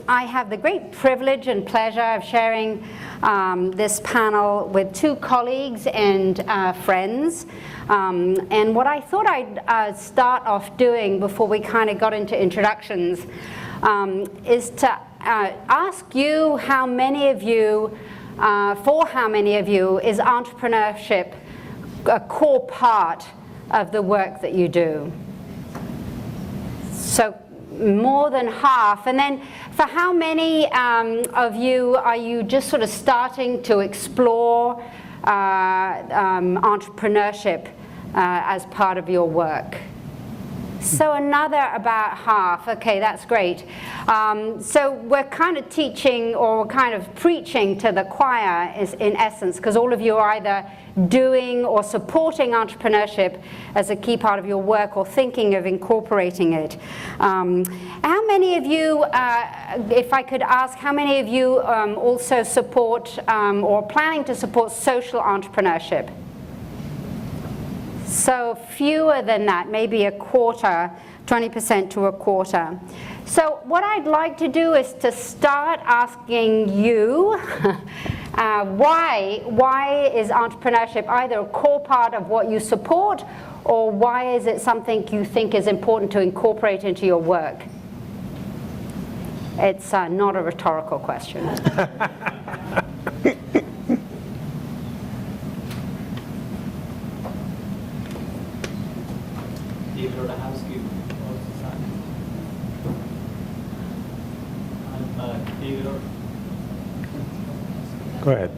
I have the great privilege and pleasure of sharing this panel with two colleagues and friends. And what I thought I'd start off doing before we kind of got into introductions is to ask you how many of you, for how many of you is entrepreneurship a core part of the work that you do? So more than half. And then for how many of you are you just sort of starting to explore entrepreneurship as part of your work? So another about half. Okay, that's great. So we're kind of teaching or kind of preaching to the choir is in essence, because all of you are either doing or supporting entrepreneurship as a key part of your work or thinking of incorporating it. How many of you, if I could ask, how many of you also support or planning to support social entrepreneurship? So fewer than that, maybe a quarter, 20% to a quarter. So what I'd like to do is to start asking you, why is entrepreneurship either a core part of what you support, or why is it something you think is important to incorporate into your work? It's not a rhetorical question. Go ahead.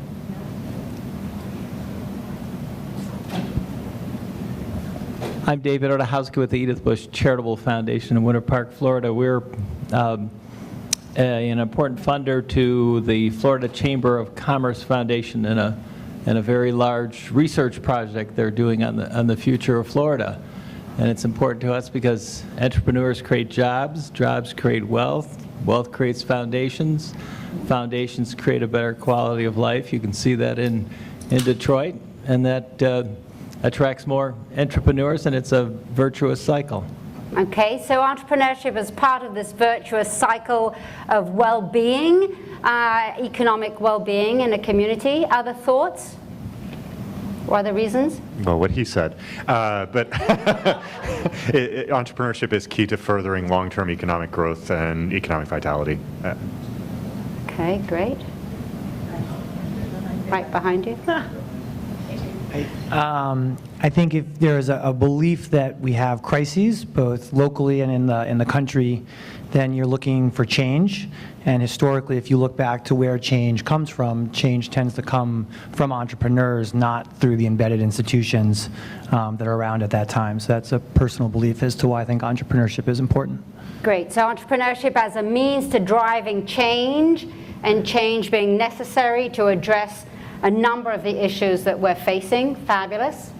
I'm David Odahowski with the Edith Bush Charitable Foundation in Winter Park, Florida. We're an important funder to the Florida Chamber of Commerce Foundation in a very large research project they're doing on the future of Florida. And it's important to us because entrepreneurs create jobs, jobs create wealth, wealth creates foundations, foundations create a better quality of life. You can see that in Detroit, and that attracts more entrepreneurs, and it's a virtuous cycle. Okay, so entrepreneurship is part of this virtuous cycle of well-being, economic well-being in a community. Other thoughts? Or other reasons? Well, what he said. But entrepreneurship is key to furthering long-term economic growth and economic vitality. Okay, great. Right behind you. I think if there is a belief that we have crises, both locally and in the country, then you're looking for change. And historically, if you look back to where change comes from, change tends to come from entrepreneurs, not through the embedded institutions that are around at that time. So that's a personal belief as to why I think entrepreneurship is important. Great. So entrepreneurship as a means to driving change, and change being necessary to address a number of the issues that we're facing. Fabulous.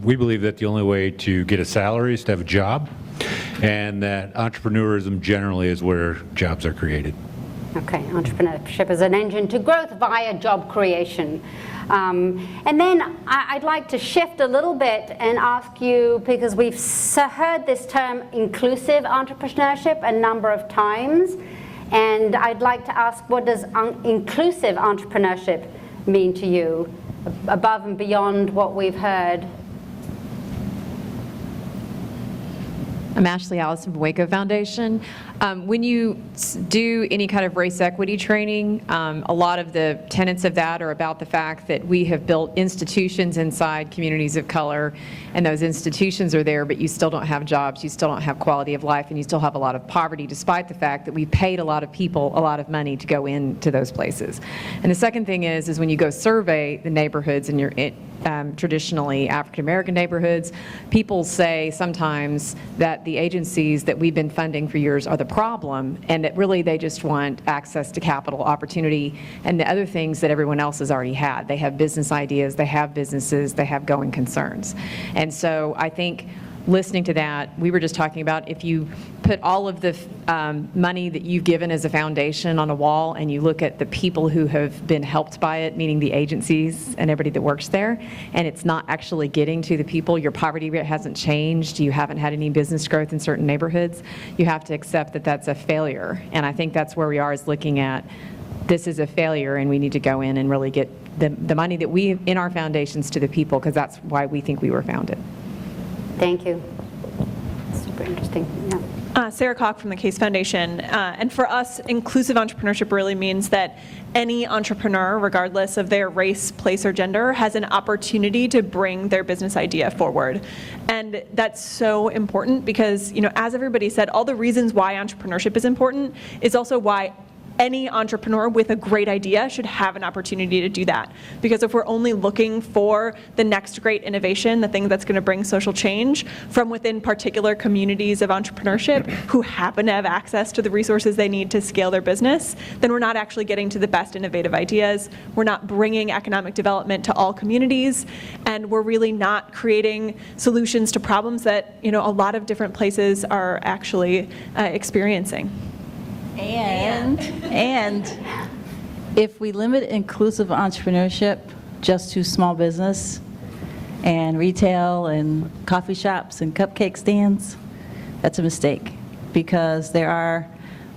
We believe that the only way to get a salary is to have a job, and that entrepreneurism generally is where jobs are created. Okay, entrepreneurship is an engine to growth via job creation. And then I'd like to shift a little bit and ask you, because we've heard this term inclusive entrepreneurship a number of times, and I'd like to ask, what does inclusive entrepreneurship mean to you, above and beyond what we've heard? I'm Ashley Allison from Waco Foundation. When you do any kind of race equity training, a lot of the tenets of that are about the fact that we have built institutions inside communities of color, and those institutions are there, but you still don't have jobs, you still don't have quality of life, and you still have a lot of poverty, despite the fact that we've paid a lot of people a lot of money to go into those places. And the second thing is when you go survey the neighborhoods, and you're traditionally African-American neighborhoods, people say sometimes that the agencies that we've been funding for years are the problem, and that really they just want access to capital, opportunity, and the other things that everyone else has already had. They have business ideas, they have businesses, they have going concerns. And so I think listening to that, we were just talking about if you put all of the money that you've given as a foundation on a wall and you look at the people who have been helped by it, meaning the agencies and everybody that works there, and it's not actually getting to the people, your poverty rate hasn't changed, you haven't had any business growth in certain neighborhoods, you have to accept that that's a failure. And I think that's where we are, is looking at this is a failure and we need to go in and really get the money that we, in our foundations, to the people, because that's why we think we were founded. Thank you. Super interesting. Yeah. Sarah Koch from the Case Foundation. And for us, inclusive entrepreneurship really means that any entrepreneur, regardless of their race, place, or gender, has an opportunity to bring their business idea forward. And that's so important because, you know, as everybody said, all the reasons why entrepreneurship is important is also why any entrepreneur with a great idea should have an opportunity to do that. Because if we're only looking for the next great innovation, the thing that's going to bring social change from within particular communities of entrepreneurship who happen to have access to the resources they need to scale their business, then we're not actually getting to the best innovative ideas. We're not bringing economic development to all communities, and we're really not creating solutions to problems that, you know, a lot of different places are actually experiencing. And if we limit inclusive entrepreneurship just to small business and retail and coffee shops and cupcake stands, that's a mistake, because there are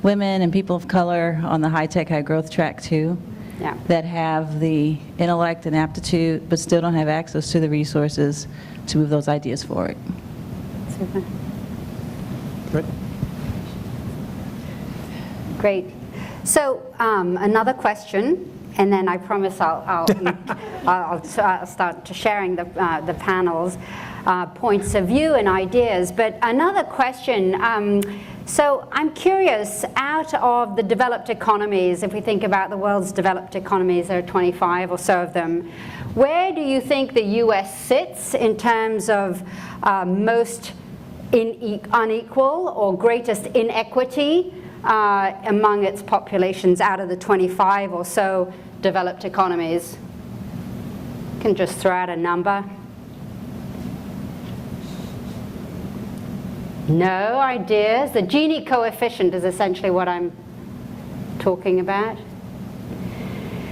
women and people of color on the high-tech, high-growth track too, Yeah. that have the intellect and aptitude but still don't have access to the resources to move those ideas forward. Super. Good. Great. So another question, and then I promise I'll start to sharing the panel's points of view and ideas. But another question. So I'm curious, out of the developed economies, if we think about the world's developed economies, there are 25 or so of them, where do you think the US sits in terms of most unequal or greatest inequity among its populations out of the 25 or so developed economies? You can just throw out a number. No ideas? The Gini coefficient is essentially what I'm talking about.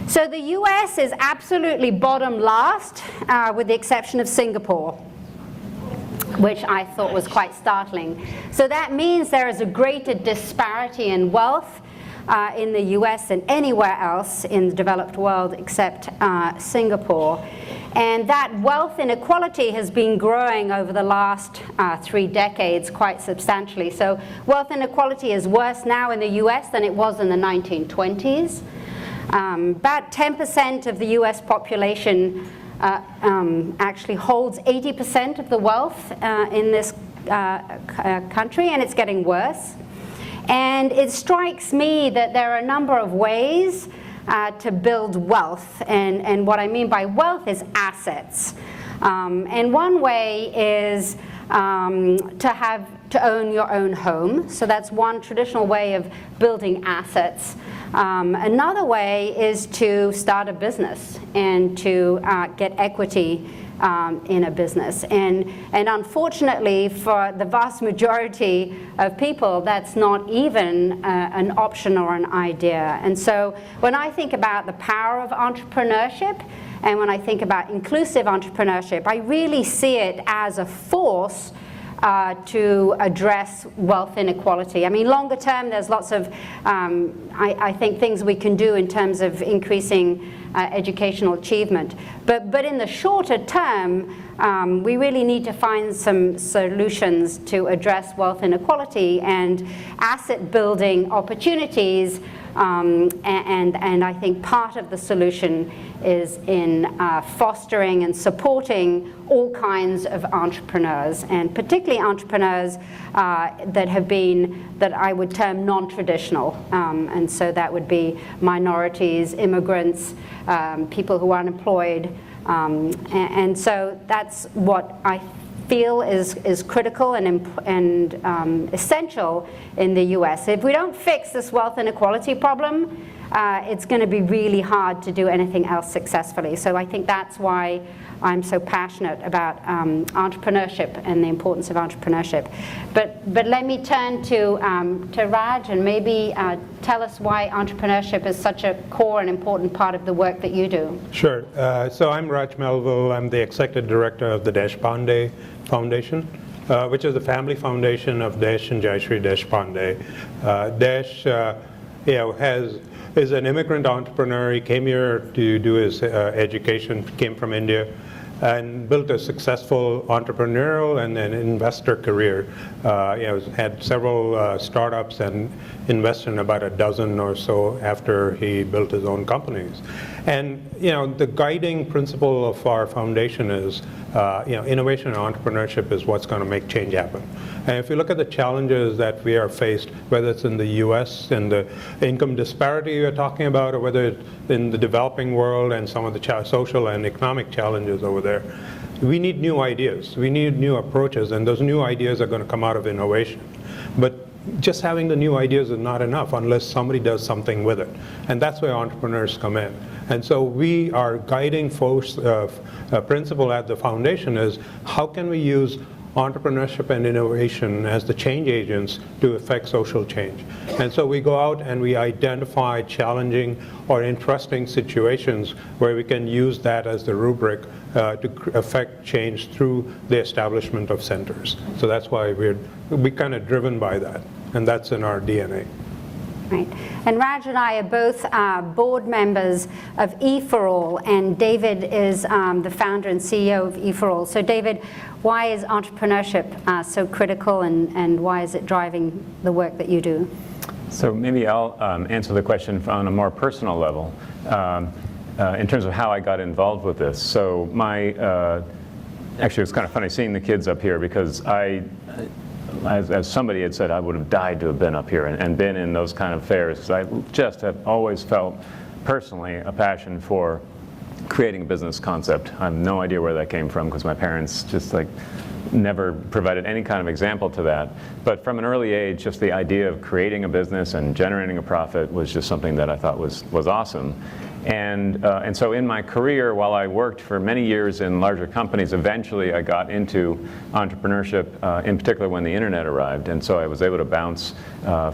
So the US is absolutely bottom last, with the exception of Singapore, which I thought was quite startling. So that means there is a greater disparity in wealth in the US than anywhere else in the developed world except Singapore. And that wealth inequality has been growing over the last 3 decades quite substantially. So wealth inequality is worse now in the US than it was in the 1920s. About 10% of the US population actually holds 80% of the wealth in this country, and it's getting worse. And it strikes me that there are a number of ways to build wealth, and what I mean by wealth is assets. And one way is to own your own home. So that's one traditional way of building assets. Another way is to start a business and to get equity in a business. And unfortunately, for the vast majority of people, that's not even an option or an idea. And so when I think about the power of entrepreneurship, and when I think about inclusive entrepreneurship, I really see it as a force to address wealth inequality. I mean, longer term, there's lots of, I think, things we can do in terms of increasing educational achievement. But in the shorter term, we really need to find some solutions to address wealth inequality and asset building opportunities. And I think part of the solution is in fostering and supporting all kinds of entrepreneurs, and particularly entrepreneurs that have been, that I would term non-traditional. And so that would be minorities, immigrants, people who are unemployed. And so that's what I feel is critical and essential in the US. If we don't fix this wealth inequality problem, it's going to be really hard to do anything else successfully. So I think that's why I'm so passionate about entrepreneurship and the importance of entrepreneurship. But let me turn to Raj, and maybe tell us why entrepreneurship is such a core and important part of the work that you do. Sure. So I'm Raj Melville. I'm the executive director of the Deshpande Foundation, which is the family foundation of Desh and Jayashree Deshpande. Desh is an immigrant entrepreneur. He came here to do his education, came from India, and built a successful entrepreneurial and an investor career. Had several startups and invested in about a dozen or so after he built his own companies. And the guiding principle of our foundation is innovation and entrepreneurship is what's going to make change happen. And if you look at the challenges that we are faced, whether it's in the US and the income disparity you're talking about, or whether it's in the developing world and some of the social and economic challenges over there, we need new ideas. We need new approaches, and those new ideas are going to come out of innovation. But just having the new ideas is not enough unless somebody does something with it. And that's where entrepreneurs come in. And so we are guiding force principle at the foundation is how can we use entrepreneurship and innovation as the change agents to affect social change. And so we go out and we identify challenging or interesting situations where we can use that as the rubric to affect change through the establishment of centers. So that's why we're kind of driven by that, and that's in our DNA. Right. And Raj and I are both board members of EforAll, and David is the founder and CEO of EforAll. So David, why is entrepreneurship so critical, and why is it driving the work that you do? So maybe I'll answer the question on a more personal level in terms of how I got involved with this. So actually it's kind of funny seeing the kids up here, because as somebody had said, I would have died to have been up here and been in those kind of fairs, because I just have always felt personally a passion for creating a business concept. I have no idea where that came from, because my parents just never provided any kind of example to that. But from an early age, just the idea of creating a business and generating a profit was just something that I thought was awesome. And so in my career, while I worked for many years in larger companies, eventually I got into entrepreneurship, in particular when the internet arrived. And so I was able to bounce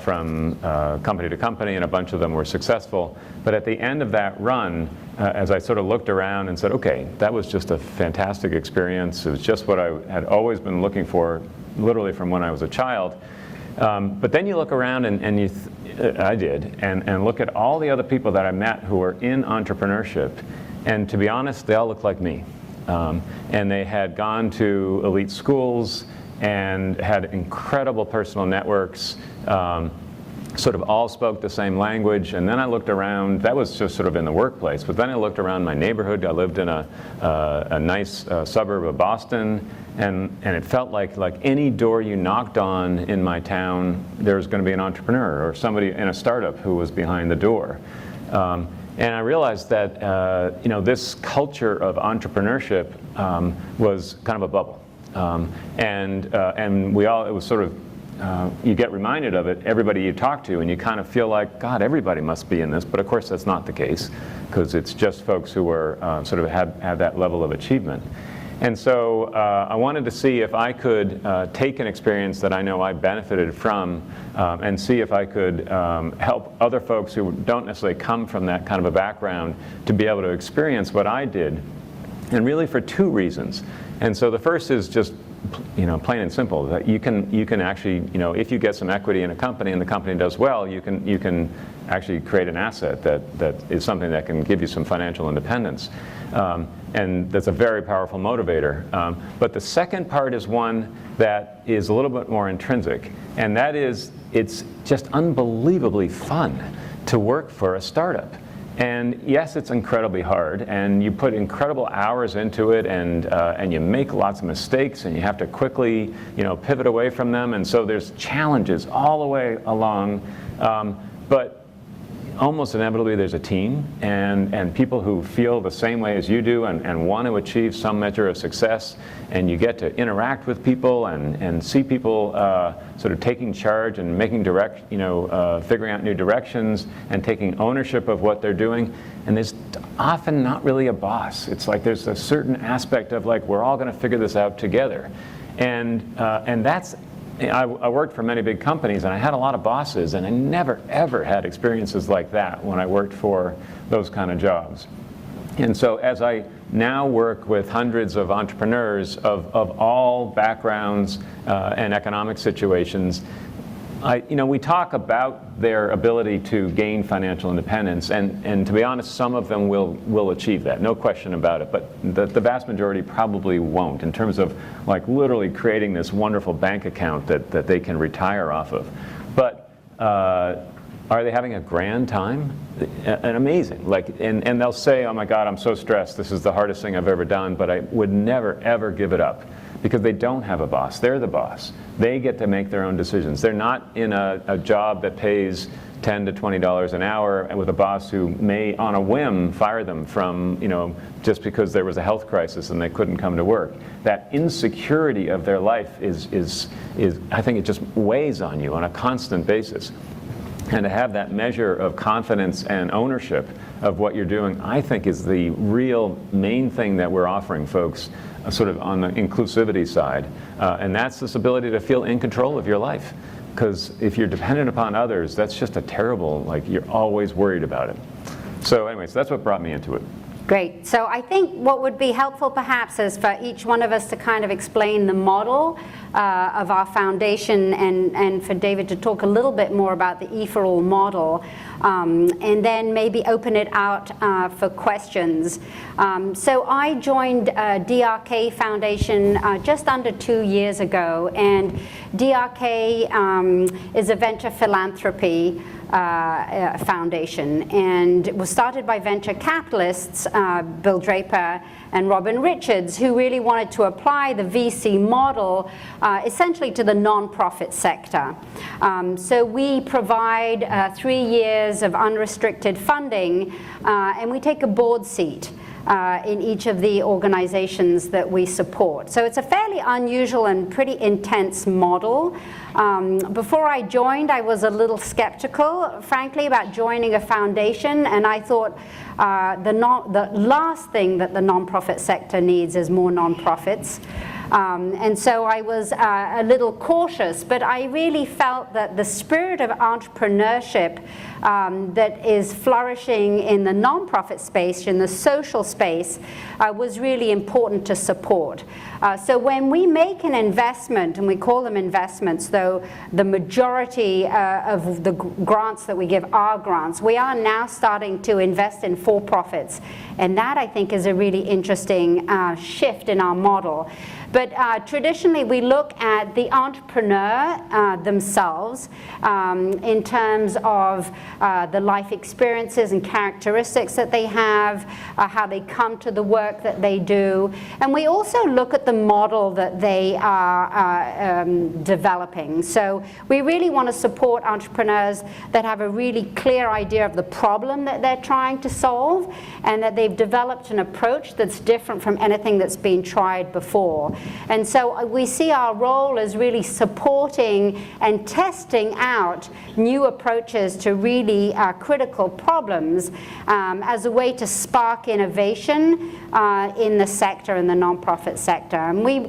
from company to company, and a bunch of them were successful. But at the end of that run, as I sort of looked around and said, okay, that was just a fantastic experience. It was just what I had always been looking for, literally from when I was a child. But then you look around and I did, and look at all the other people that I met who were in entrepreneurship, and to be honest, they all looked like me. And they had gone to elite schools and had incredible personal networks, sort of all spoke the same language. And then I looked around, that was just sort of in the workplace, but then I looked around my neighborhood. I lived in a nice suburb of Boston, and it felt like any door you knocked on in my town, there was going to be an entrepreneur or somebody in a startup who was behind the door. And I realized that this culture of entrepreneurship was kind of a bubble. And we all, it was sort of, you get reminded of it, everybody you talk to, and you kind of feel like, God, everybody must be in this. But of course, that's not the case, because it's just folks who were sort of had that level of achievement. And so I wanted to see if I could take an experience that I know I benefited from and see if I could help other folks who don't necessarily come from that kind of a background to be able to experience what I did, and really for two reasons. And so the first is just plain and simple, that you can actually, if you get some equity in a company and the company does well, you can actually create an asset that is something that can give you some financial independence. And that's a very powerful motivator. But the second part is one that is a little bit more intrinsic, and that is it's just unbelievably fun to work for a startup. And yes, it's incredibly hard, and you put incredible hours into it, and you make lots of mistakes, and you have to quickly, pivot away from them. And so there's challenges all the way along. But almost inevitably there's a team and people who feel the same way as you do and want to achieve some measure of success, and you get to interact with people and see people sort of taking charge and making figuring out new directions and taking ownership of what they're doing. And there's often not really a boss. It's like there's a certain aspect of like, we're all going to figure this out together. And that's, I worked for many big companies, and I had a lot of bosses, and I never, ever had experiences like that when I worked for those kind of jobs. And so as I now work with hundreds of entrepreneurs of all backgrounds and economic situations, we talk about their ability to gain financial independence, and to be honest, some of them will achieve that, no question about it, but the vast majority probably won't, in terms of like literally creating this wonderful bank account that they can retire off of. But are they having a grand time? And amazing. And they'll say, oh my God, I'm so stressed, this is the hardest thing I've ever done, but I would never, ever give it up. Because they don't have a boss. They're the boss. They get to make their own decisions. They're not in a job that pays $10 to $20 an hour with a boss who may, on a whim, fire them from, just because there was a health crisis and they couldn't come to work. That insecurity of their life is I think it just weighs on you on a constant basis. And to have that measure of confidence and ownership of what you're doing, I think is the real main thing that we're offering folks sort of on the inclusivity side. And that's this ability to feel in control of your life. Because if you're dependent upon others, that's just a terrible, you're always worried about it. So anyway, so that's what brought me into it. Great. So I think what would be helpful perhaps is for each one of us to kind of explain the model of our foundation, and for David to talk a little bit more about the EforAll model, and then maybe open it out for questions. So I joined DRK Foundation just under 2 years ago, and DRK is a venture philanthropy foundation, and it was started by venture capitalists, Bill Draper and Robin Richards, who really wanted to apply the VC model essentially to the nonprofit sector. So we provide 3 years of unrestricted funding, and we take a board seat in each of the organizations that we support. So it's a fairly unusual and pretty intense model. Before I joined, I was a little skeptical, frankly, about joining a foundation, and I thought the last thing that the nonprofit sector needs is more nonprofits. And so I was a little cautious, but I really felt that the spirit of entrepreneurship that is flourishing in the nonprofit space, in the social space, was really important to support. So when we make an investment, and we call them investments, though the majority of the grants that we give are grants, we are now starting to invest in for-profits. And that, I think, is a really interesting shift in our model. But traditionally, we look at the entrepreneur themselves in terms of the life experiences and characteristics that they have, how they come to the work that they do. And we also look at the model that they are developing. So we really want to support entrepreneurs that have a really clear idea of the problem that they're trying to solve, and that they've developed an approach that's different from anything that's been tried before. And so we see our role as really supporting and testing out new approaches to really critical problems as a way to spark innovation in the sector, in the nonprofit sector. And we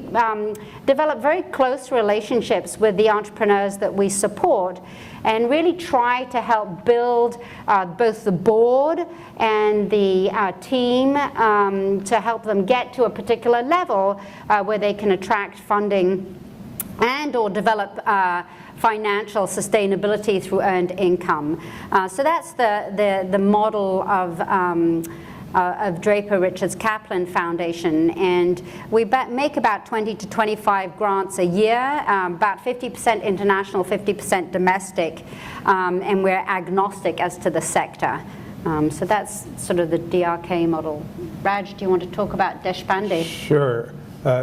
develop very close relationships with the entrepreneurs that we support, and really try to help build both the board and the team to help them get to a particular level where they can attract funding and or develop financial sustainability through earned income. So that's the model of Draper Richards Kaplan Foundation, and we make about 20 to 25 grants a year, about 50% international, 50% domestic, and we're agnostic as to the sector. So that's sort of the DRK model. Raj, do you want to talk about Deshpande? Sure.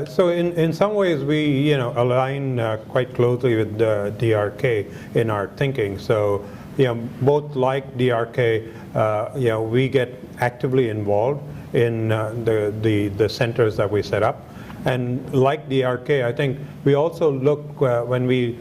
So in some ways we align quite closely with DRK in our thinking. So both like DRK, we get actively involved in the centers that we set up. And like DRK, I think we also look when we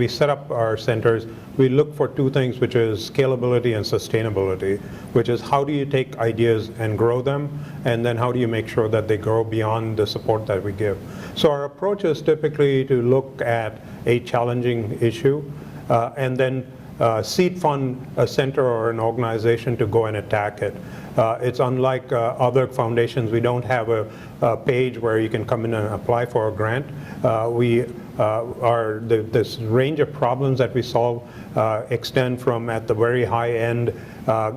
set up our centers, we look for two things, which is scalability and sustainability, which is how do you take ideas and grow them, and then how do you make sure that they grow beyond the support that we give. So our approach is typically to look at a challenging issue and then seed fund a center or an organization to go and attack it. It's unlike other foundations. We don't have a page where you can come in and apply for a grant. This range of problems that we solve extend from at the very high end,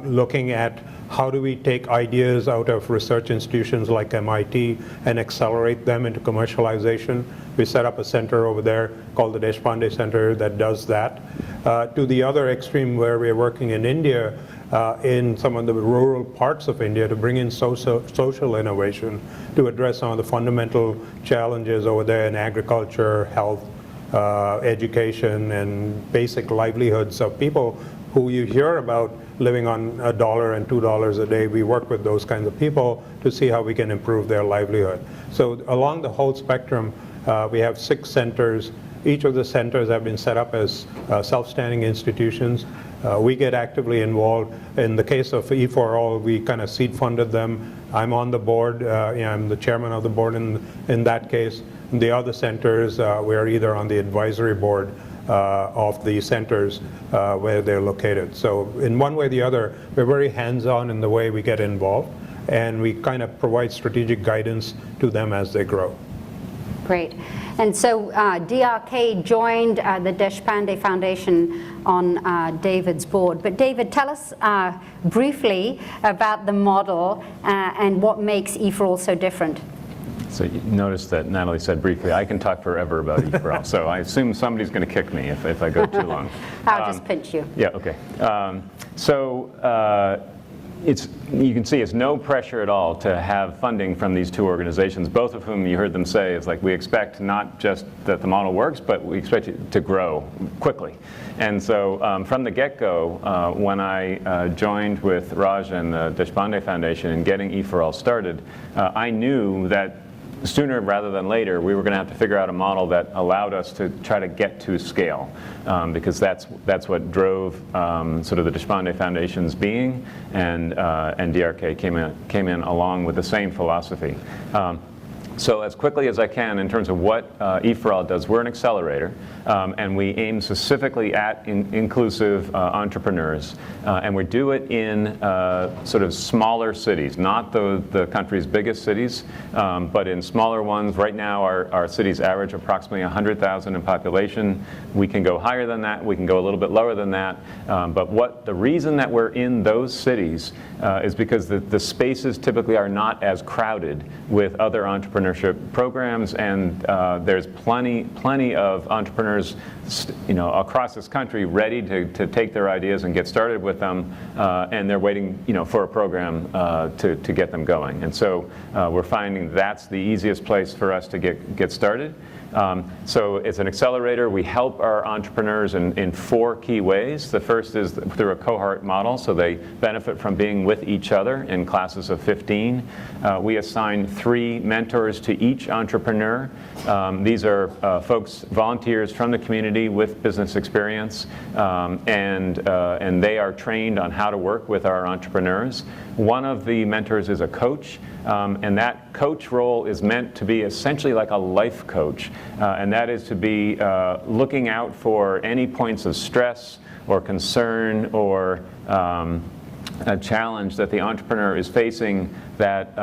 looking at how do we take ideas out of research institutions like MIT and accelerate them into commercialization. We set up a center over there called the Deshpande Center that does that. To the other extreme where we're working in India, in some of the rural parts of India to bring in social innovation to address some of the fundamental challenges over there in agriculture, health, education, and basic livelihoods of people who you hear about living on $1 and $2 a day. We work with those kinds of people to see how we can improve their livelihood. So along the whole spectrum, we have 6 centers. Each of the centers have been set up as self-standing institutions. We get actively involved. In the case of EforAll, we kind of seed funded them. I'm on the board. I'm the chairman of the board in that case. In the other centers, we're either on the advisory board of the centers where they're located. So in one way or the other, we're very hands-on in the way we get involved, and we kind of provide strategic guidance to them as they grow. Great. And so DRK joined the Deshpande Foundation on David's board. But David, tell us briefly about the model and what makes EforAll so different. So you notice that Natalie said briefly, I can talk forever about EforAll. So I assume somebody's going to kick me if I go too long. I'll just pinch you. Yeah, okay. You can see it's no pressure at all to have funding from these two organizations, both of whom you heard them say is like we expect not just that the model works, but we expect it to grow quickly. And so from the get-go, when I joined with Raj and the Deshpande Foundation in getting EforAll started, I knew that sooner rather than later, we were going to have to figure out a model that allowed us to try to get to scale, because that's what drove sort of the Deshpande Foundation's being, and DRK came in along with the same philosophy. So as quickly as I can, in terms of what EforAll does, we're an accelerator, and we aim specifically at inclusive entrepreneurs, and we do it in sort of smaller cities, not the country's biggest cities, but in smaller ones. Right now, our cities average approximately 100,000 in population. We can go higher than that. We can go a little bit lower than that. But the reason that we're in those cities is because the spaces typically are not as crowded with other entrepreneurship programs, and there's plenty of entrepreneurs across this country ready to take their ideas and get started with them, and they're waiting for a program to get them going. And so we're finding that's the easiest place for us to get started. So it's an accelerator. We help our entrepreneurs in 4 key ways. The first is through a cohort model, so they benefit from being with each other in classes of 15. We assign 3 mentors to each entrepreneur. These are volunteers from the community with business experience, and they are trained on how to work with our entrepreneurs. One of the mentors is a coach, and that coach role is meant to be essentially like a life coach, and that is to be looking out for any points of stress or concern or a challenge that the entrepreneur is facing that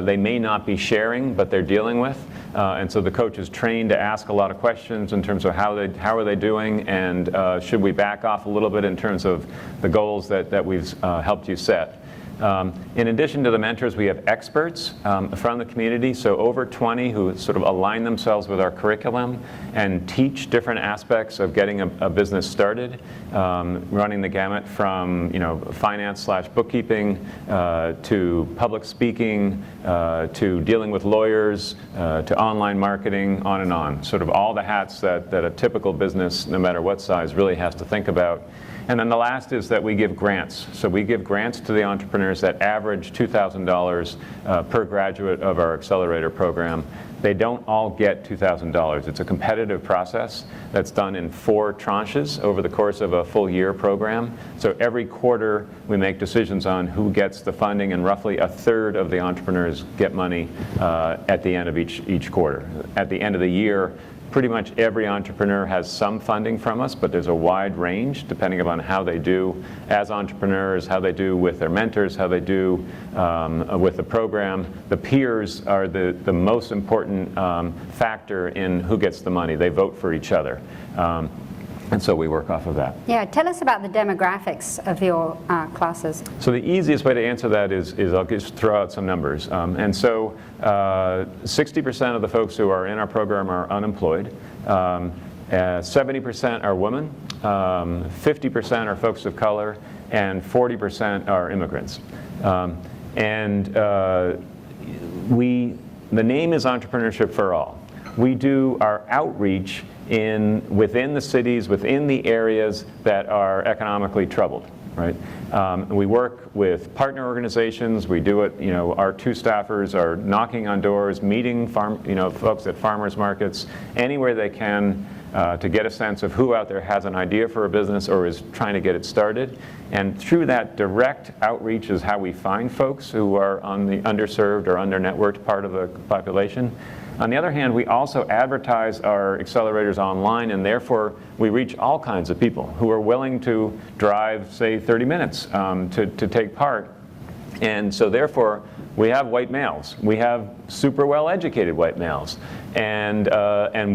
they may not be sharing, but they're dealing with. And so the coach is trained to ask a lot of questions in terms of how are they doing, and should we back off a little bit in terms of the goals that we've helped you set. In addition to the mentors, we have experts from the community, so over 20 who sort of align themselves with our curriculum and teach different aspects of getting a business started, running the gamut from finance/bookkeeping to public speaking to dealing with lawyers to online marketing, on and on. Sort of all the hats that a typical business, no matter what size, really has to think about. And then the last is that we give grants. So we give grants to the entrepreneurs that average $2,000 per graduate of our accelerator program. They don't all get $2,000. It's a competitive process that's done in 4 tranches over the course of a full year program. So every quarter we make decisions on who gets the funding, and roughly a third of the entrepreneurs get money at the end of each quarter. At the end of the year, pretty much every entrepreneur has some funding from us, but there's a wide range depending upon how they do as entrepreneurs, how they do with their mentors, how they do with the program. The peers are the most important factor in who gets the money. They vote for each other. And so we work off of that. Yeah, tell us about the demographics of your classes. So the easiest way to answer that is I'll just throw out some numbers. And so 60% of the folks who are in our program are unemployed. 70% are women. 50% are folks of color. And 40% are immigrants. The name is Entrepreneurship for All. We do our outreach within the cities, within the areas that are economically troubled, right? We work with partner organizations. We do it, our 2 staffers are knocking on doors, meeting folks at farmers markets, anywhere they can to get a sense of who out there has an idea for a business or is trying to get it started. And through that direct outreach is how we find folks who are on the underserved or under-networked part of the population. On the other hand, we also advertise our accelerators online, and therefore we reach all kinds of people who are willing to drive, say, 30 minutes to take part. And so therefore, we have white males. We have super well-educated white males, and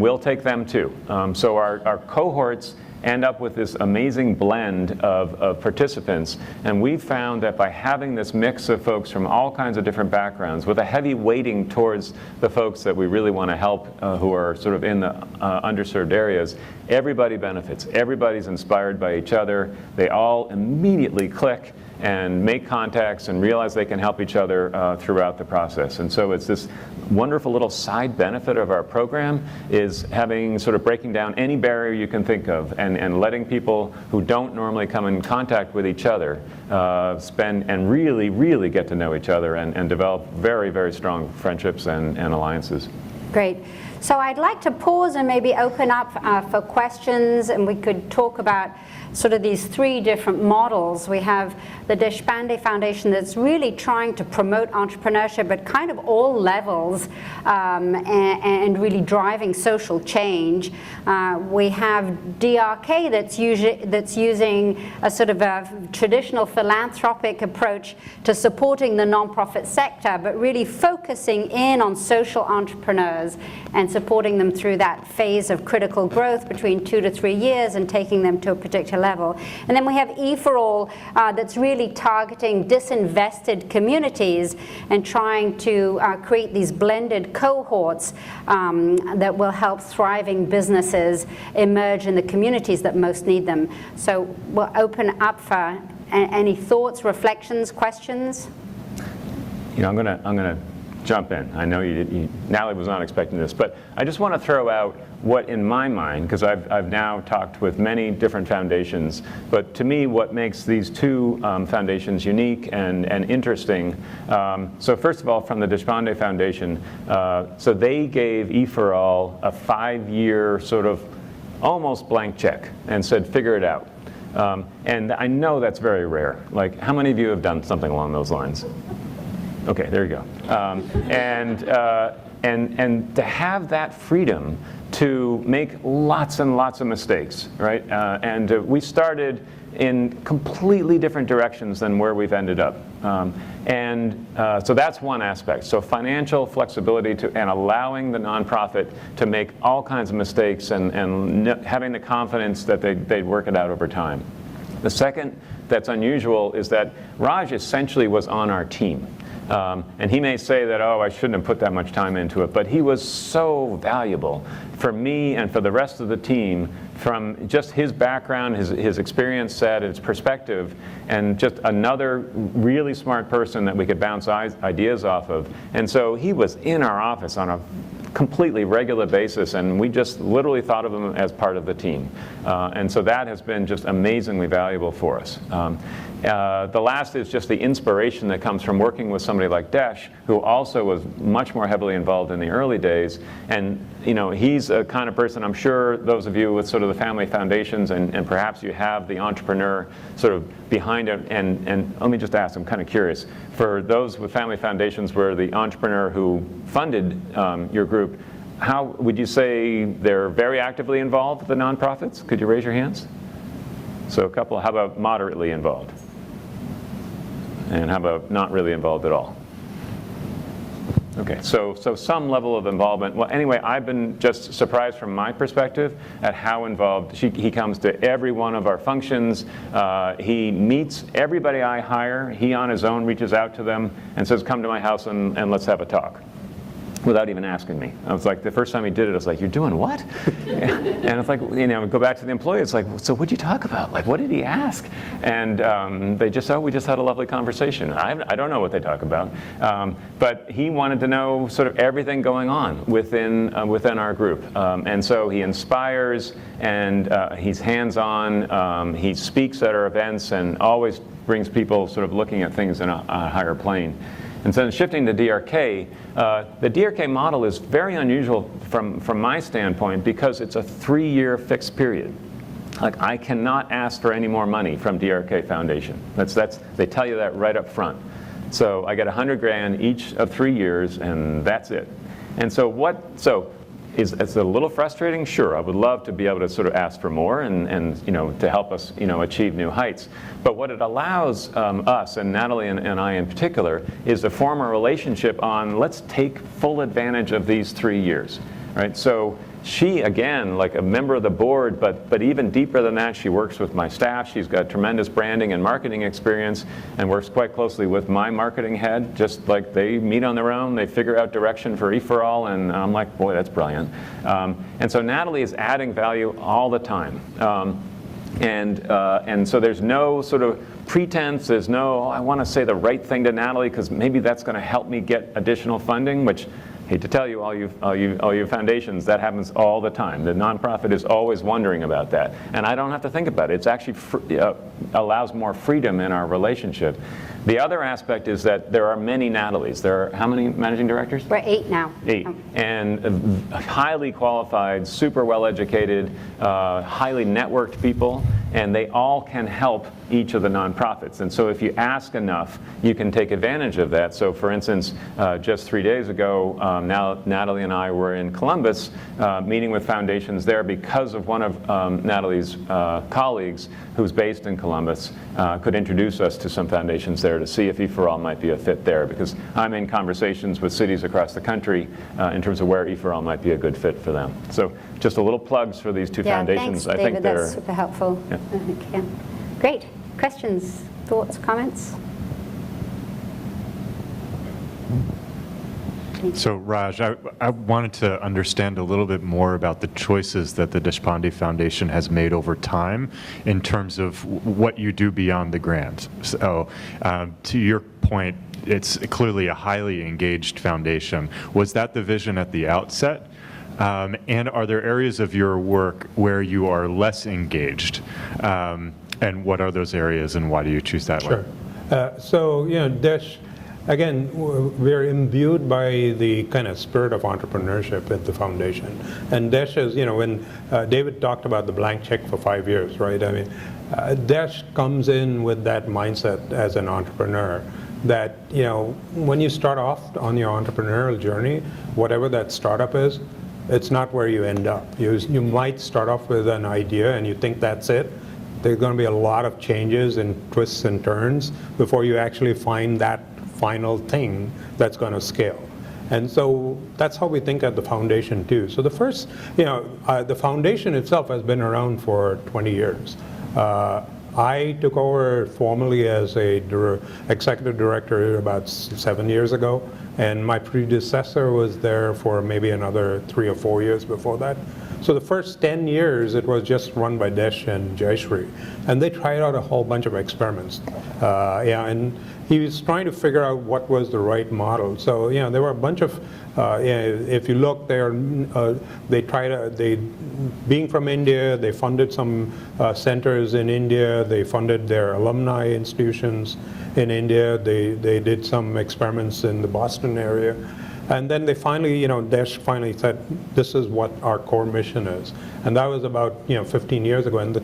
we'll take them too. So our cohorts end up with this amazing blend of participants. And we've found that by having this mix of folks from all kinds of different backgrounds, with a heavy weighting towards the folks that we really want to help who are sort of in the underserved areas, everybody benefits. Everybody's inspired by each other. They all immediately click and make contacts and realize they can help each other throughout the process. And so it's this wonderful little side benefit of our program is breaking down any barrier you can think of and letting people who don't normally come in contact with each other spend and really, really get to know each other and develop very, very strong friendships and alliances. Great. So I'd like to pause and maybe open up for questions, and we could talk about sort of these 3 different models. We have the Deshpande Foundation that's really trying to promote entrepreneurship at kind of all levels and really driving social change. We have DRK that's using a sort of a traditional philanthropic approach to supporting the nonprofit sector, but really focusing in on social entrepreneurs and supporting them through that phase of critical growth between 2 to 3 years and taking them to a particular level. And then we have EforAll that's really targeting disinvested communities and trying to create these blended cohorts that will help thriving businesses emerge in the communities that most need them. So we'll open up for any thoughts, reflections, questions. I'm gonna jump in. I know Natalie was not expecting this, but I just want to throw out what in my mind, because I've now talked with many different foundations, but to me what makes these 2 foundations unique and interesting. So first of all, from the Deshpande Foundation, so they gave EforAll a 5-year sort of almost blank check and said, figure it out. And I know that's very rare. Like, how many of you have done something along those lines? Okay, there you go. And to have that freedom to make lots and lots of mistakes, right? We started in completely different directions than where we've ended up. So that's one aspect. So financial flexibility and allowing the nonprofit to make all kinds of mistakes and having the confidence that they'd work it out over time. The second that's unusual is that Raj essentially was on our team. And he may say that, oh, I shouldn't have put that much time into it, but he was so valuable for me and for the rest of the team from just his background, his experience set, his perspective, and just another really smart person that we could bounce ideas off of. And so he was in our office on a completely regular basis, and we just literally thought of him as part of the team. And so that has been just amazingly valuable for us. The last is just the inspiration that comes from working with somebody like Desh, who also was much more heavily involved in the early days. And he's a kind of person, I'm sure those of you with sort of the family foundations, and perhaps you have the entrepreneur sort of behind it. And let me just ask, I'm kind of curious, for those with family foundations where the entrepreneur who funded your group, how would you say they're very actively involved with the nonprofits? Could you raise your hands? So a couple, how about moderately involved? And how about not really involved at all? Okay, so some level of involvement. Well, anyway, I've been just surprised from my perspective at how involved he comes to every one of our functions. He meets everybody I hire. He on his own reaches out to them and says, come to my house and let's have a talk, without even asking me. I was like, the first time he did it, I was like, you're doing what? And it's like, go back to the employee, it's like, so what'd you talk about? Like, what did he ask? And they just, we just had a lovely conversation. I don't know what they talk about. But he wanted to know sort of everything going on within our group. And so he inspires, and he's hands-on, he speaks at our events, and always brings people sort of looking at things in a higher plane. And so shifting to DRK, the DRK model is very unusual from my standpoint because it's a 3-year fixed period. Like, I cannot ask for any more money from DRK Foundation. They tell you that right up front. So I get $100,000 each of 3 years, and that's it. And so it's a little frustrating, sure. I would love to be able to sort of ask for more and to help us achieve new heights. But what it allows us, and Natalie and I in particular, is to form a relationship on let's take full advantage of these 3 years, right? So she, again, like a member of the board, but even deeper than that, she works with my staff. She's got tremendous branding and marketing experience and works quite closely with my marketing head, just like they meet on their own. They figure out direction for EforAll, and I'm like, boy, that's brilliant. And so Natalie is adding value all the time. And so there's no sort of pretense, there's no, I want to say the right thing to Natalie because maybe that's going to help me get additional funding, which, hate to tell you, all you foundations, that happens all the time. The nonprofit is always wondering about that. And I don't have to think about it. It's actually allows more freedom in our relationship. The other aspect is that there are many Natalies. There are how many managing directors? We're 8 now. 8. And highly qualified, super well-educated, highly networked people, and they all can help each of the nonprofits. And so if you ask enough, you can take advantage of that. So for instance, just 3 days ago, Natalie and I were in Columbus meeting with foundations there because of one of Natalie's colleagues who's based in Columbus could introduce us to some foundations there to see if EforAll might be a fit there, because I'm in conversations with cities across the country in terms of where EforAll might be a good fit for them. So just a little plugs for these two foundations. Thanks, David. That's super helpful. Yeah. Yeah. Great. Questions, thoughts, comments? So Raj, I wanted to understand a little bit more about the choices that the Deshpande Foundation has made over time in terms of what you do beyond the grant. So to your point, it's clearly a highly engaged foundation. Was that the vision at the outset? And are there areas of your work where you are less engaged? And what are those areas, and why do you choose that Sure. one? So, Desh, again, we're imbued by the kind of spirit of entrepreneurship at the foundation. And Desh is, when David talked about the blank check for 5 years, right? I mean, Desh comes in with that mindset as an entrepreneur that, when you start off on your entrepreneurial journey, whatever that startup is, it's not where you end up. You might start off with an idea and you think that's it. There's going to be a lot of changes and twists and turns before you actually find that final thing that's going to scale. And so that's how we think at the foundation too. So the first, the foundation itself has been around for 20 years. I took over formally as a executive director about 7 years ago, and my predecessor was there for maybe another 3 or 4 years before that. So the first 10 years, it was just run by Desh and Jayashree, and they tried out a whole bunch of experiments. And he was trying to figure out what was the right model. So there were a bunch of, if you look there, being from India, they funded some centers in India, they funded their alumni institutions in India, they did some experiments in the Boston area. And then they finally, Desh finally said, this is what our core mission is. And that was about 15 years ago. And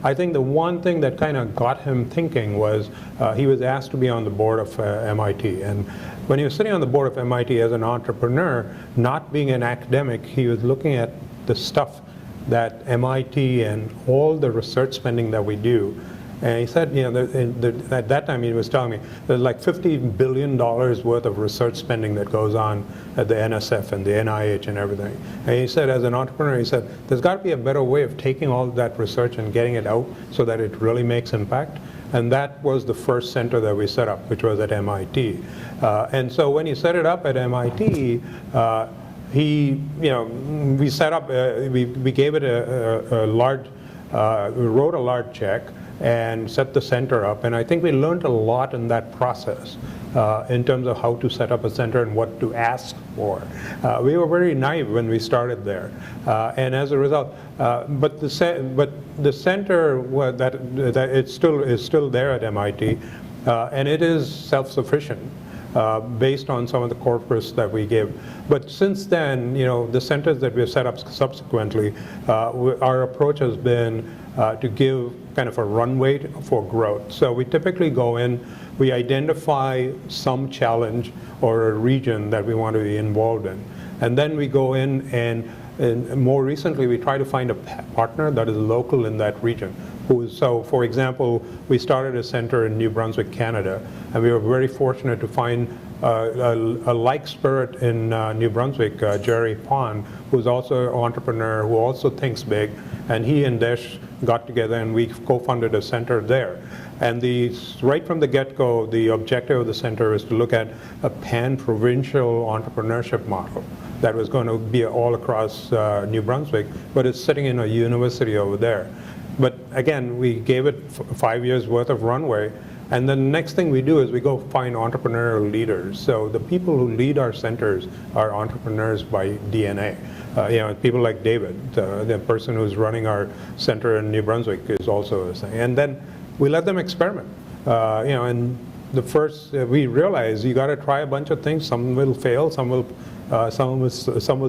I think the one thing that kind of got him thinking was he was asked to be on the board of MIT. And when he was sitting on the board of MIT as an entrepreneur, not being an academic, he was looking at the stuff that MIT and all the research spending that we do. And he said, at that time he was telling me, there's like $50 billion worth of research spending that goes on at the NSF and the NIH and everything. And he said, as an entrepreneur, he said, there's got to be a better way of taking all that research and getting it out so that it really makes impact. And that was the first center that we set up, which was at MIT. And so when he set it up at MIT, we set up, we gave it a large, we wrote a large check and set the center up. And I think we learned a lot in that process in terms of how to set up a center and what to ask for. We were very naive when we started there. And as a result, but the center is still there at MIT, and it is self-sufficient. Based on some of the corpus that we give. But since then, the centers that we've set up subsequently, our approach has been to give kind of a runway for growth. So we typically go in, we identify some challenge or a region that we want to be involved in. And then we go in and more recently we try to find a partner that is local in that region. So for example, we started a center in New Brunswick, Canada, and we were very fortunate to find a like spirit in New Brunswick, Jerry Pond, who's also an entrepreneur who also thinks big, and he and Desh got together and we co-funded a center there. And right from the get-go, the objective of the center is to look at a pan-provincial entrepreneurship model that was going to be all across New Brunswick, but it's sitting in a university over there. But again, we gave it 5 years worth of runway, and then the next thing we do is we go find entrepreneurial leaders. So the people who lead our centers are entrepreneurs by DNA. People like David, the person who's running our center in New Brunswick, is also a thing. And then we let them experiment. And the first, we realize you got to try a bunch of things. Some will fail, some will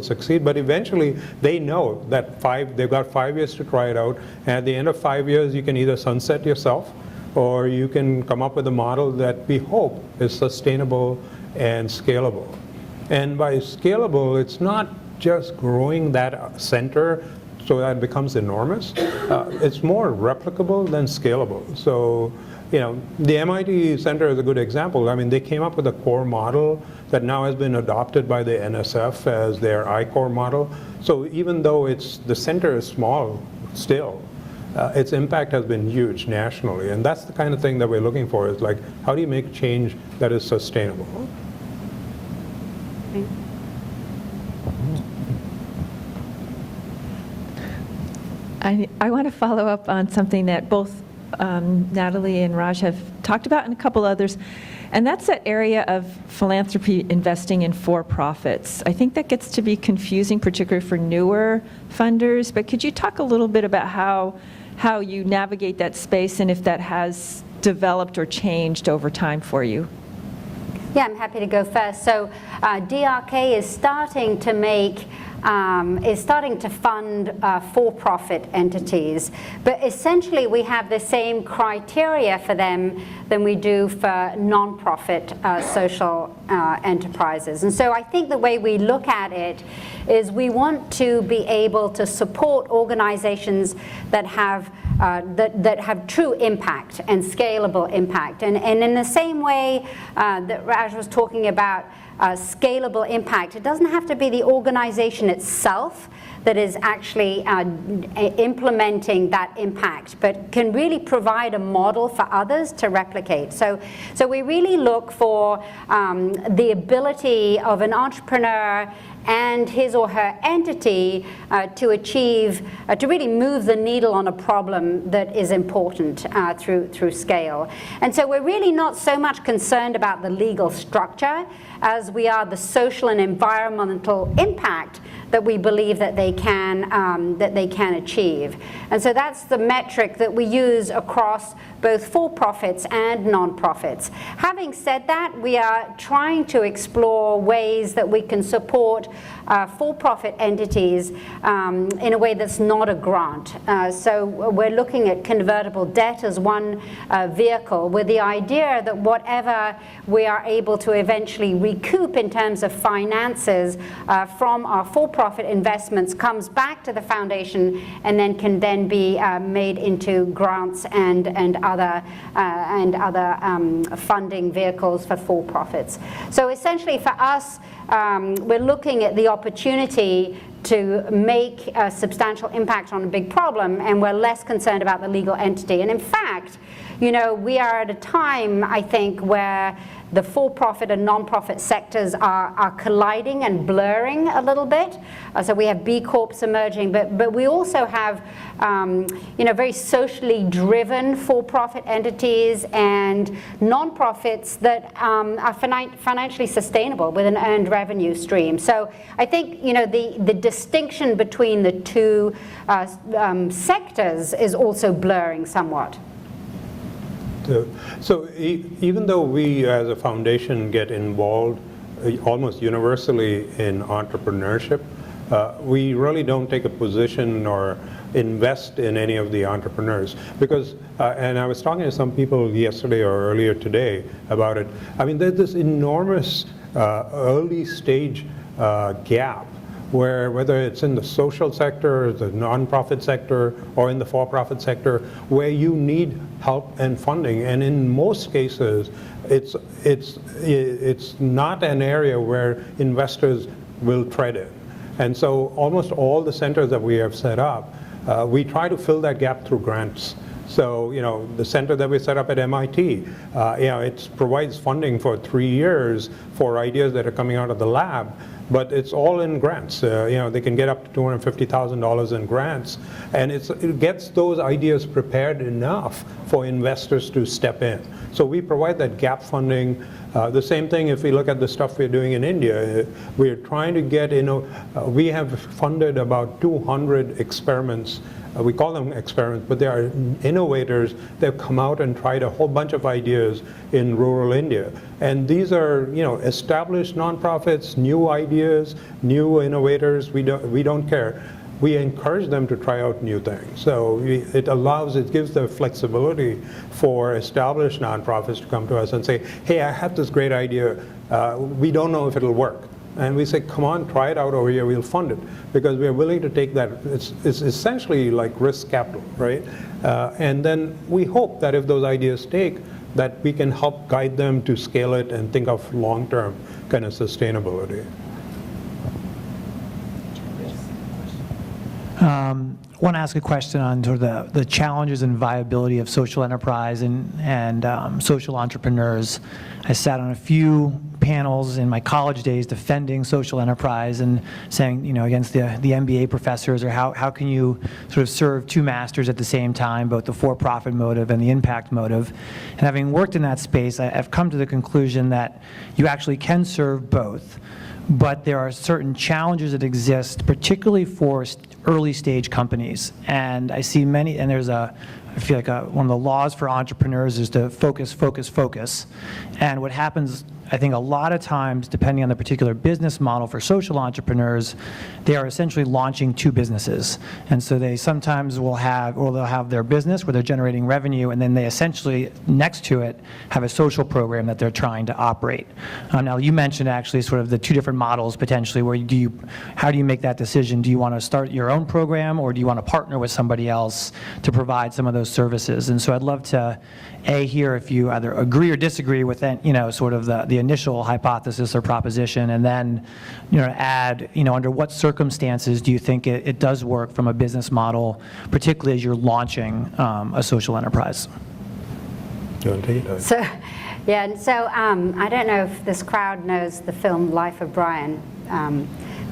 succeed, but eventually they know that they've got 5 years to try it out, and at the end of 5 years you can either sunset yourself or you can come up with a model that we hope is sustainable and scalable. And by scalable, it's not just growing that center so that it becomes enormous. It's more replicable than scalable. So the MIT Center is a good example. I mean, they came up with a core model that now has been adopted by the NSF as their I-core model. So even though the center is small still, its impact has been huge nationally. And that's the kind of thing that we're looking for, is like, how do you make change that is sustainable? I want to follow up on something that both Natalie and Raj have talked about, and a couple others, and that's that area of philanthropy investing in for-profits. I think that gets to be confusing, particularly for newer funders, but could you talk a little bit about how you navigate that space and if that has developed or changed over time for you? Yeah, I'm happy to go first. So DRK is starting to fund for-profit entities, but essentially we have the same criteria for them than we do for non-profit social enterprises. And so I think the way we look at it is we want to be able to support organizations that have true impact and scalable impact. And in the same way that Raj was talking about scalable impact, it doesn't have to be the organization itself that is actually implementing that impact, but can really provide a model for others to replicate. So we really look for the ability of an entrepreneur and his or her entity to achieve, to really move the needle on a problem that is important through scale. And so we're really not so much concerned about the legal structure as we are the social and environmental impact that we believe that they can achieve. And so that's the metric that we use across both for-profits and non-profits. Having said that, we are trying to explore ways that we can support for-profit entities in a way that's not a grant. So we're looking at convertible debt as one vehicle, with the idea that whatever we are able to eventually recoup in terms of finances from our for-profit investments comes back to the foundation and then can then be made into grants and other funding vehicles for for-profits. So essentially for us, we're looking at the opportunity to make a substantial impact on a big problem, and we're less concerned about the legal entity. And in fact, you know, we are at a time, I think, where the for-profit and non-profit sectors are colliding and blurring a little bit. So we have B Corps emerging, but we also have you know, very socially driven for-profit entities and non-profits that are financially sustainable with an earned revenue stream. So I think, you know, the distinction between the two sectors is also blurring somewhat. So even though we as a foundation get involved almost universally in entrepreneurship, we really don't take a position or invest in any of the entrepreneurs. Because, and I was talking to some people yesterday or earlier today about it, I mean, there's this enormous early stage gap where, whether it's in the social sector, the nonprofit sector, or in the for-profit sector, where you need help and funding. And in most cases, it's not an area where investors will tread in. And so almost all the centers that we have set up, we try to fill that gap through grants. So, you know, the center that we set up at MIT, you know, it provides funding for 3 years for ideas that are coming out of the lab, but it's all in grants. You know, they can get up to $250,000 in grants, and it gets those ideas prepared enough for investors to step in. So we provide that gap funding. The same thing if we look at the stuff we're doing in India. We're trying to get, you know, we have funded about 200 experiments. We call them experiments, but they are innovators that have come out and tried a whole bunch of ideas in rural India. And these are, you know, established nonprofits, new ideas, new innovators. We don't care. We encourage them to try out new things. So it gives the flexibility for established nonprofits to come to us and say, hey, I have this great idea. We don't know if it'll work. And we say, come on, try it out over here, we'll fund it. Because we're willing to take that. It's essentially like risk capital, right? And then we hope that if those ideas take, that we can help guide them to scale it and think of long-term kind of sustainability. I want to ask a question on sort of the challenges and viability of social enterprise and social entrepreneurs. I sat on a few panels in my college days defending social enterprise and saying, you know, against the MBA professors, or how can you sort of serve two masters at the same time, both the for-profit motive and the impact motive. And having worked in that space, I've come to the conclusion that you actually can serve both, but there are certain challenges that exist, particularly for early stage companies. And I see many, and I feel like one of the laws for entrepreneurs is to focus, focus, focus. And what happens, I think a lot of times, depending on the particular business model for social entrepreneurs, they are essentially launching two businesses. And so they sometimes they'll have their business where they're generating revenue, and then they essentially, next to it, have a social program that they're trying to operate. Now, you mentioned actually sort of the two different models potentially, where how do you make that decision? Do you want to start your your own program, or do you want to partner with somebody else to provide some of those services? And so I'd love to, hear if you either agree or disagree with that, sort of the initial hypothesis or proposition, and then, add, under what circumstances do you think it does work from a business model, particularly as you're launching a social enterprise? Do you want to take it? So, yeah, and so I don't know if this crowd knows the film Life of Brian,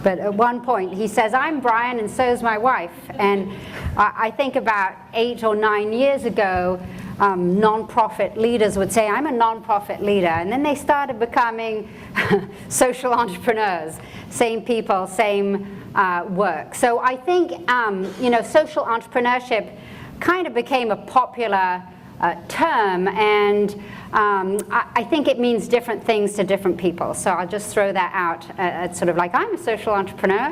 but at one point he says, "I'm Brian and so's my wife." And I think about 8 or 9 years ago, nonprofit leaders would say, "I'm a nonprofit leader," and then they started becoming social entrepreneurs, same people, same work. So I think social entrepreneurship kind of became a popular term, and I think it means different things to different people. So I'll just throw that out at sort of like, I'm a social entrepreneur.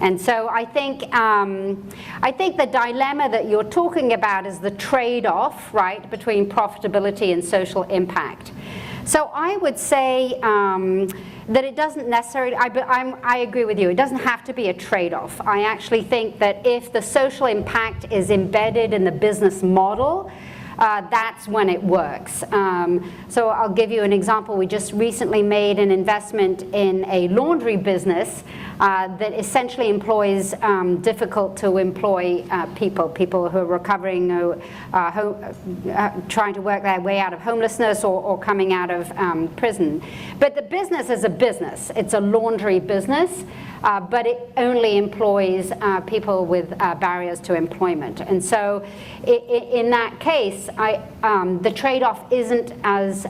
And so I think the dilemma that you're talking about is the trade-off, right, between profitability and social impact. So I would say that it doesn't necessarily, I agree with you, it doesn't have to be a trade-off. I actually think that if the social impact is embedded in the business model, that's when it works. So I'll give you an example. We just recently made an investment in a laundry business that essentially employs difficult to employ people who are recovering, trying to work their way out of homelessness or coming out of prison. But the business is a business. It's a laundry business, but it only employs people with barriers to employment. And so in that case, the trade-off isn't as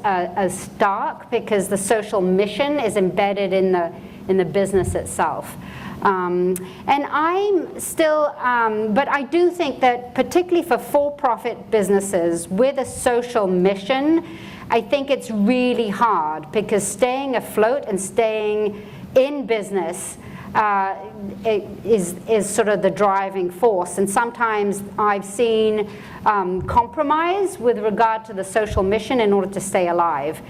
stark because the social mission is embedded in the business itself. And I'm still, but I do think that particularly for for-profit businesses with a social mission, I think it's really hard because staying afloat and staying in business is sort of the driving force. And sometimes I've seen compromise with regard to the social mission in order to stay alive.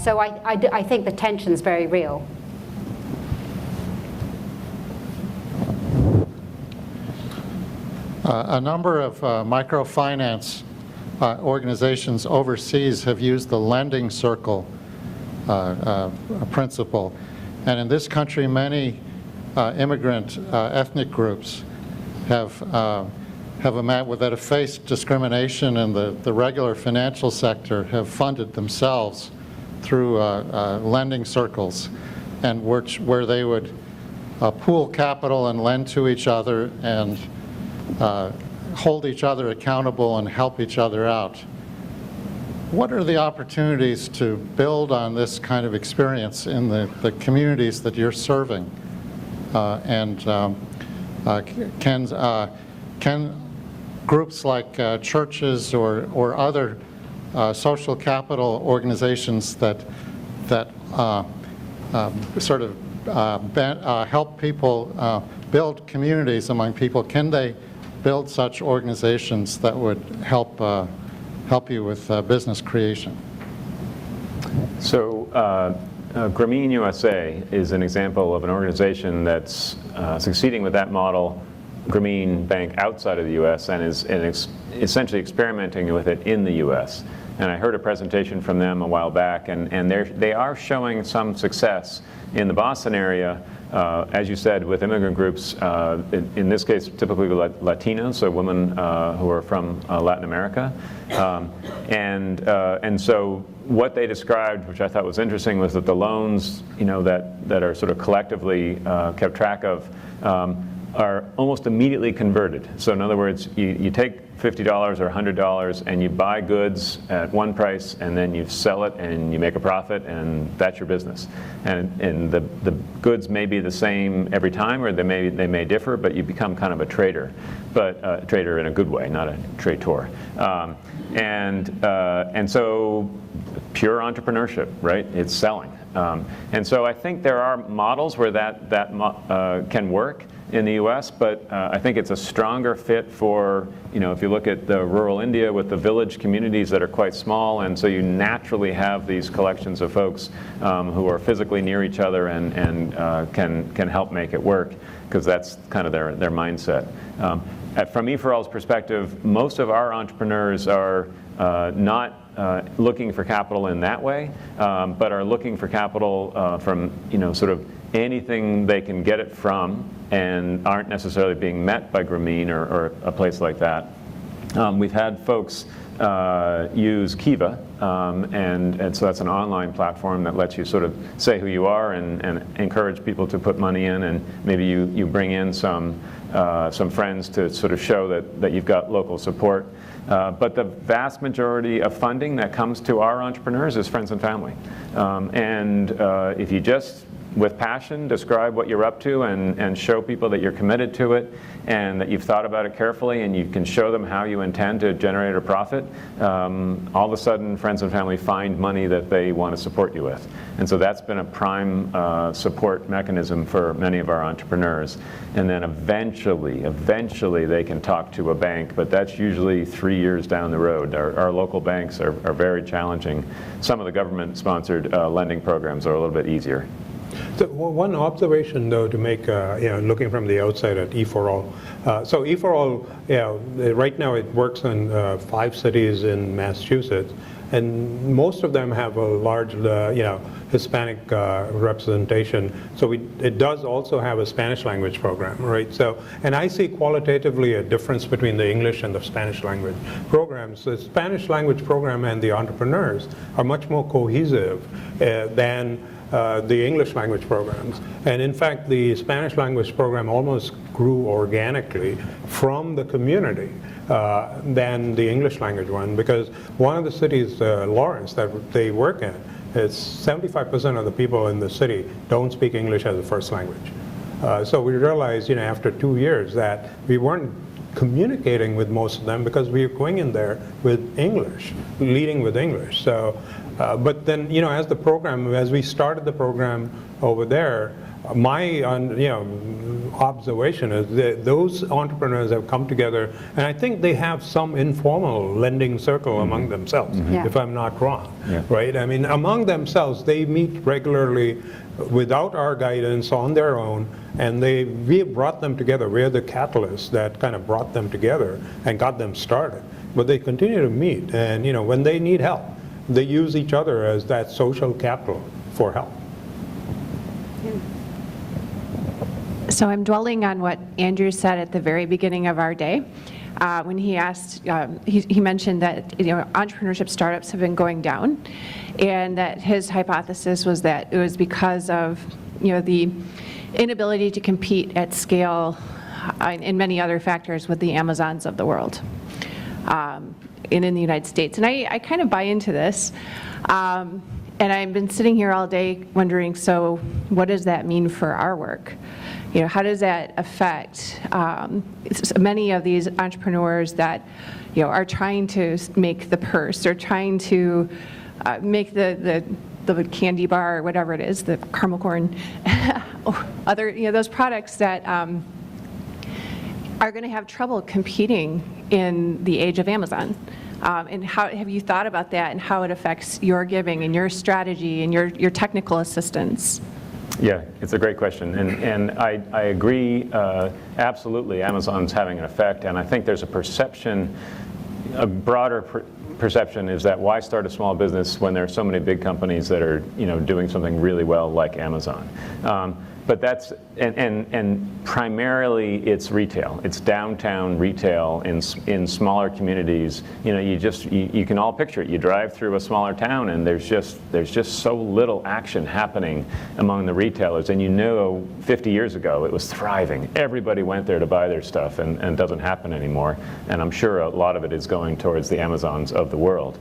So I think the tension's very real. A number of microfinance organizations overseas have used the lending circle principle. And in this country, many immigrant ethnic groups that have faced discrimination in the regular financial sector have funded themselves through lending circles, and where they would pool capital and lend to each other and hold each other accountable and help each other out. What are the opportunities to build on this kind of experience in the communities that you're serving? Can groups like churches or other social capital organizations that sort of help people build communities among people, can they build such organizations that would help you with business creation? So Grameen USA is an example of an organization that's succeeding with that model, Grameen Bank outside of the U.S., and is essentially experimenting with it in the U.S. And I heard a presentation from them a while back, and they are showing some success in the Boston area, as you said, with immigrant groups, in this case typically Latinos, so women who are from Latin America. And so what they described, which I thought was interesting, was that the loans that are sort of collectively kept track of are almost immediately converted. So in other words, you take $50 or $100 and you buy goods at one price, and then you sell it and you make a profit, and that's your business. And the goods may be the same every time, or they may differ, but you become kind of a trader, but a trader in a good way, not a traitor. And so pure entrepreneurship, right? It's selling. And so I think there are models where that can work. in the US, but I think it's a stronger fit for, if you look at the rural India with the village communities that are quite small, and so you naturally have these collections of folks who are physically near each other and can help make it work, because that's kind of their mindset. From EforAll's perspective, most of our entrepreneurs are not looking for capital in that way, but are looking for capital from sort of anything they can get it from, and aren't necessarily being met by Grameen or a place like that. We've had folks use Kiva, and so that's an online platform that lets you sort of say who you are and encourage people to put money in, and maybe you bring in some friends to sort of show that you've got local support. But the vast majority of funding that comes to our entrepreneurs is friends and family. And if you just, with passion, describe what you're up to and show people that you're committed to it and that you've thought about it carefully, and you can show them how you intend to generate a profit, all of a sudden friends and family find money that they want to support you with. And so that's been a prime support mechanism for many of our entrepreneurs. And then eventually they can talk to a bank, but that's usually 3 years down the road. Our local banks are very challenging. Some of the government-sponsored lending programs are a little bit easier. So one observation, though, to make, looking from the outside at EforAll. So EforAll, right now it works in 5 cities in Massachusetts, and most of them have a large, Hispanic representation. So it does also have a Spanish language program, right? So, and I see qualitatively a difference between the English and the Spanish language programs. The Spanish language program and the entrepreneurs are much more cohesive than the English language programs. And in fact, the Spanish language program almost grew organically from the community than the English language one, because one of the cities, Lawrence, that they work in, it's 75% of the people in the city don't speak English as a first language. So we realized, after 2 years, that we weren't communicating with most of them because we were going in there with English, leading with English. So, but then, as we started the program over there, my observation is that those entrepreneurs have come together, and I think they have some informal lending circle among themselves, if I'm not wrong, right? I mean, among themselves, they meet regularly without our guidance, on their own, and we brought them together. We're the catalyst that kind of brought them together and got them started. But they continue to meet, and when they need help, they use each other as that social capital for help. So I'm dwelling on what Andrew said at the very beginning of our day. When he asked, he mentioned that entrepreneurship startups have been going down, and that his hypothesis was that it was because of the inability to compete at scale and many other factors with the Amazons of the world and in the United States. And I kind of buy into this. And I've been sitting here all day wondering, so what does that mean for our work? How does that affect many of these entrepreneurs that are trying to make the purse, or trying to make the candy bar, or whatever it is, the caramel corn, or other those products that are going to have trouble competing in the age of Amazon. And how have you thought about that, and how it affects your giving and your strategy and your technical assistance? Yeah, it's a great question, and I agree absolutely. Amazon's having an effect, and I think there's a perception, a broader perception is that why start a small business when there are so many big companies that are doing something really well like Amazon. But that's, and primarily it's retail. It's downtown retail in smaller communities. You can all picture it. You drive through a smaller town, and there's just so little action happening among the retailers. And 50 years ago it was thriving. Everybody went there to buy their stuff, and it doesn't happen anymore. And I'm sure a lot of it is going towards the Amazons of the world.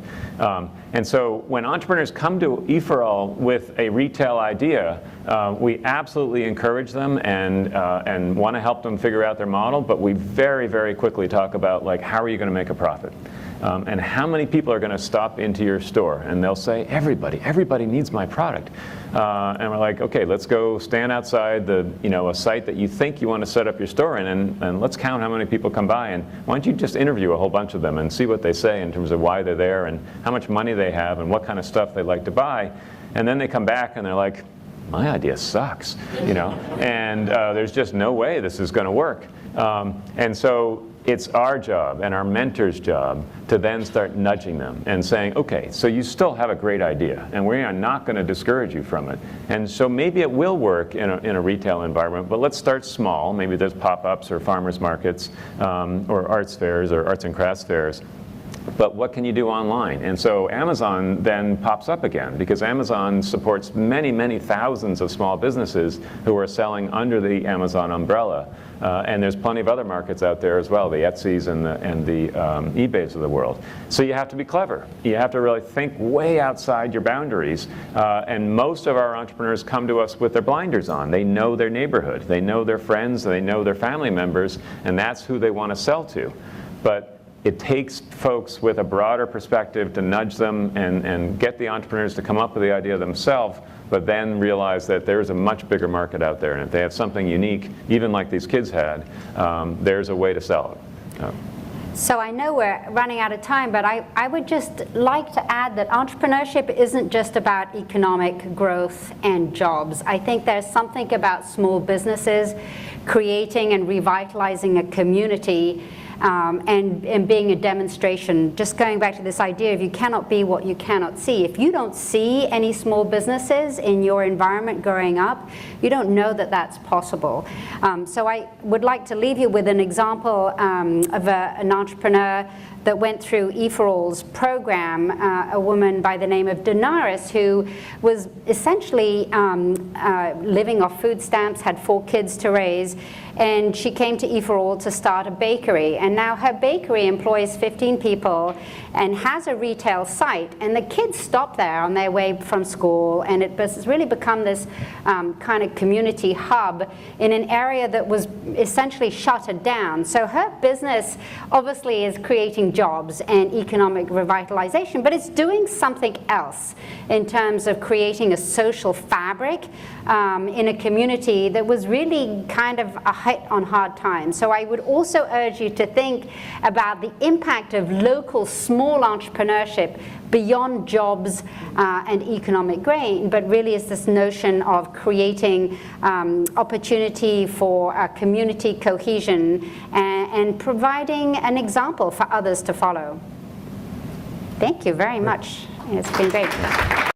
And so when entrepreneurs come to EforAll with a retail idea, we absolutely encourage them them and want to help them figure out their model, but we very, very quickly talk about, like, how are you going to make a profit? And how many people are going to stop into your store? And they'll say, everybody needs my product. And we're like, okay, let's go stand outside a site that you think you want to set up your store in, and let's count how many people come by. And why don't you just interview a whole bunch of them and see what they say in terms of why they're there and how much money they have and what kind of stuff they like to buy. And then they come back and they're like, my idea sucks, and there's just no way this is going to work. And so it's our job and our mentor's job to then start nudging them and saying, okay, so you still have a great idea, and we are not going to discourage you from it. And so maybe it will work in a retail environment, but let's start small. Maybe there's pop-ups or farmers markets or arts fairs or arts and crafts fairs. But what can you do online? And so Amazon then pops up again, because Amazon supports many, many thousands of small businesses who are selling under the Amazon umbrella. And there's plenty of other markets out there as well, the Etsy's and the eBays of the world. So you have to be clever. You have to really think way outside your boundaries. And most of our entrepreneurs come to us with their blinders on. They know their neighborhood. They know their friends. They know their family members. And that's who they want to sell to. But it takes folks with a broader perspective to nudge them and get the entrepreneurs to come up with the idea themselves, but then realize that there's a much bigger market out there. And if they have something unique, even like these kids had, there's a way to sell it. So I know we're running out of time, but I would just like to add that entrepreneurship isn't just about economic growth and jobs. I think there's something about small businesses creating and revitalizing a community and being a demonstration. Just going back to this idea of you cannot be what you cannot see. If you don't see any small businesses in your environment growing up, you don't know that that's possible. So I would like to leave you with an example of an entrepreneur that went through EforAll's program, a woman by the name of Daenerys, who was essentially living off food stamps, had 4 kids to raise, and she came to EforAll to start a bakery. And now her bakery employs 15 people and has a retail site. And the kids stop there on their way from school, and it's really become this kind of community hub in an area that was essentially shuttered down. So her business obviously is creating jobs and economic revitalization, but it's doing something else in terms of creating a social fabric in a community that was really kind of a hit on hard times. So I would also urge you to think about the impact of local small entrepreneurship beyond jobs and economic gain, but really is this notion of creating opportunity for community cohesion and providing an example for others to follow. Thank you very much. It's been great.